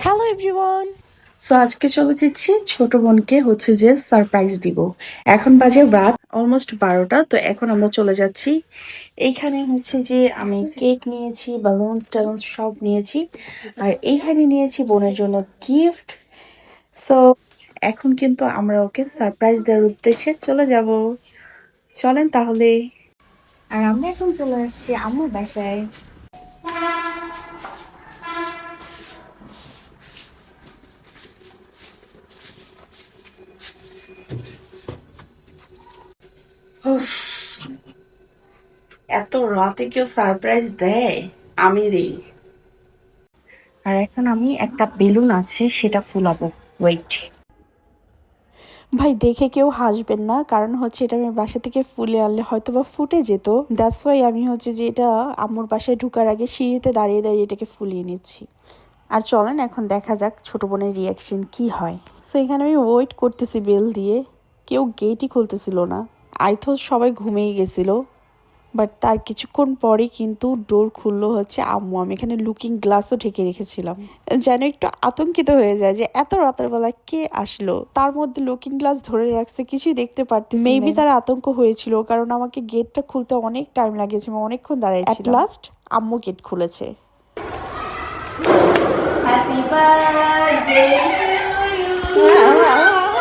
Hello everyone. So আজকে চলে যাচ্ছি ছোট বোনকে হচ্ছে যে সারপ্রাইজ দিব। এখন বাজে রাত অলমোস্ট 12টা। তো এখন আমরা চলে যাচ্ছি। এইখানে হচ্ছে যে আমি কেক নিয়েছি, বালুনস টালুন্স সব নিয়েছি, আর এইখানে নিয়েছি বোনের জন্য গিফট। সো এখন কিন্তু আমরা ওকে সারপ্রাইজ দেওয়ার উদ্দেশ্যে চলে যাব। চলেন তাহলে। আর আমরা এখন চলে আসছি আম্মুর বাসায়। উফ, এত রাতে কেউ সারপ্রাইজ দেয়? আমি দিই। আর এখন আমি একটা বেলুন আছে সেটা ফুলাবো। ওয়েট। ভাই দেখে কেউ হাসবেন না, কারণ হচ্ছে এটা আমি বাসা থেকে ফুলে আনলে হয়তো বা ফুটে যেত। দ্যাটস ওয়াই আমি হচ্ছে যে এটা আম্মুর বাসায় ঢুকার আগে সিঁড়িতে দাঁড়িয়ে দাঁড়িয়ে এটাকে ফুলিয়ে নিচ্ছি। আর চলেন এখন দেখা যাক ছোট বোনের রিয়াকশন কি হয়। সো এখানে আমি ওয়েট করতেছি বেল দিয়ে, কেউ গেটই খুলতেছিল না। আই থট সবাই ঘুমিয়ে গেছিল, বাট তার কিছুক্ষণ পরে কিন্তু ডোর খুললো হচ্ছে আম্মু। আমি এখানে লুকিং গ্লাসও ঢেকে রেখেছিলাম, যেন একটু আতঙ্কিত হয়ে যায় যে এত রাতের বেলা কে আসলো। তার মধ্যে লুকিং গ্লাস ধরে রাখছে, কিছুই দেখতে পারতেছি। মেবি তার আতঙ্ক হয়েছিল, কারণ আমাকে গেটটা খুলতে অনেক টাইম লাগিয়েছে, আমি অনেকক্ষণ দাঁড়িয়েছিলাম। এট লাস্ট আম্মু গেট খুলেছে। Happy birthday to you,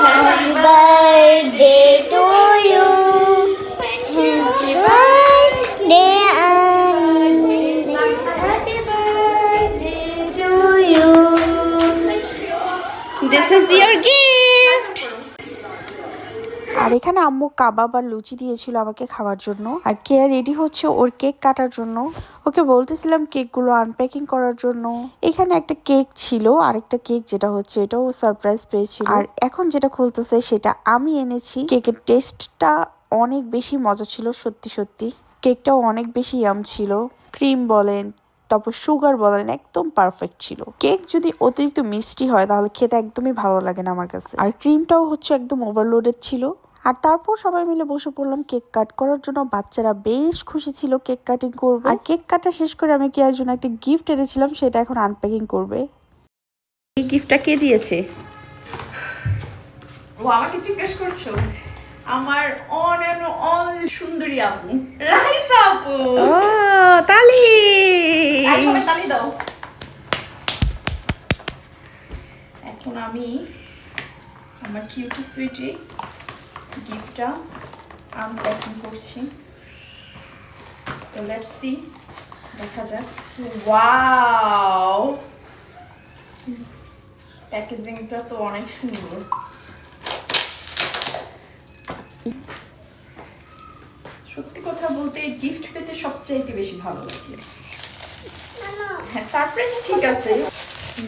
happy birthday to you, happy birthday happy birthday to you, this is your gift. আর এখানে আম্মু কাবাব আর লুচি দিয়েছিল আমাকে খাওয়ার জন্য, আর কেয়া রেডি হচ্ছে ওর কেক কাটার জন্য। ওকে বলতেছিলাম কেকগুলো আনপ্যাকিং করার জন্য। এখানে একটা কেক ছিল, আরেকটা কেক যেটা হচ্ছে এটাও সারপ্রাইজ পেয়েছিল। আর এখন যেটা খুলতেছে সেটা আমি এনেছি। কেকের টেস্টটা অনেক বেশি মজা ছিল, সত্যি সত্যি। কেকটাও অনেক বেশি ইয়াম ছিল। ক্রিম বলেন, তারপর সুগার বলেন, একদম পারফেক্ট ছিল। কেক যদি অতিরিক্ত মিষ্টি হয় তাহলে খেতে একদমই ভালো লাগে না আমার কাছে। আর ক্রিমটাও হচ্ছে একদম ওভারলোডেড ছিল। আর তারপর সবাই মিলে বসে পড়লাম কেক কাট করার জন্য। বাচ্চারা বেশ খুশি ছিল কেক কাটিং করবে। আর কেক কাটা শেষ করে আমি কেয়ার জন্য একটা গিফট এনেছিলাম, সেটা এখন আনপ্যাকিং করবে। এই গিফটটা কে দিয়েছে? ও আমাকে জিজ্ঞেস করছো? আমার অন এন্ড অন সুন্দরী আপু, রাইসা আপু। ও তালি, সবাই তালি দাও। এখন আমি আমার কিউটি সুইটি গিফটটা আনপ্যাকিং করছি। সো লেটস সি, দেখা যাক। ওয়াও, প্যাকেজিংটা তো অনেক সুন্দর। সত্যি কথা বলতে গিফট পেতে সবচাইতে বেশি ভালো লাগে। হ্যাঁ, সারপ্রাইজ ঠিক আছে,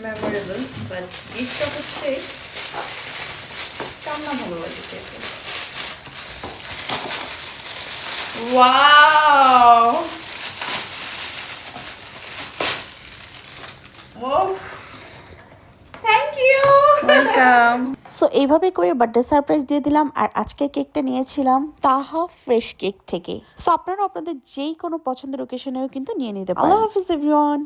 মেমোরেবল, বাট গিফটটা হচ্ছে কার না ভালো লাগে পেতে। Wow, thank you, welcome. So এইভাবে করে বার্থডে সারপ্রাইজ দিয়ে দিলাম। আর আজকে কেকটা নিয়েছিলাম তাহা ফ্রেশ কেক থেকে। সো আপনারা আপনাদের যেই কোনো পছন্দের ওকেশনেও কিন্তু নিয়ে নিতে পারেন। আল্লাহ হাফিজ এভরিওয়ান।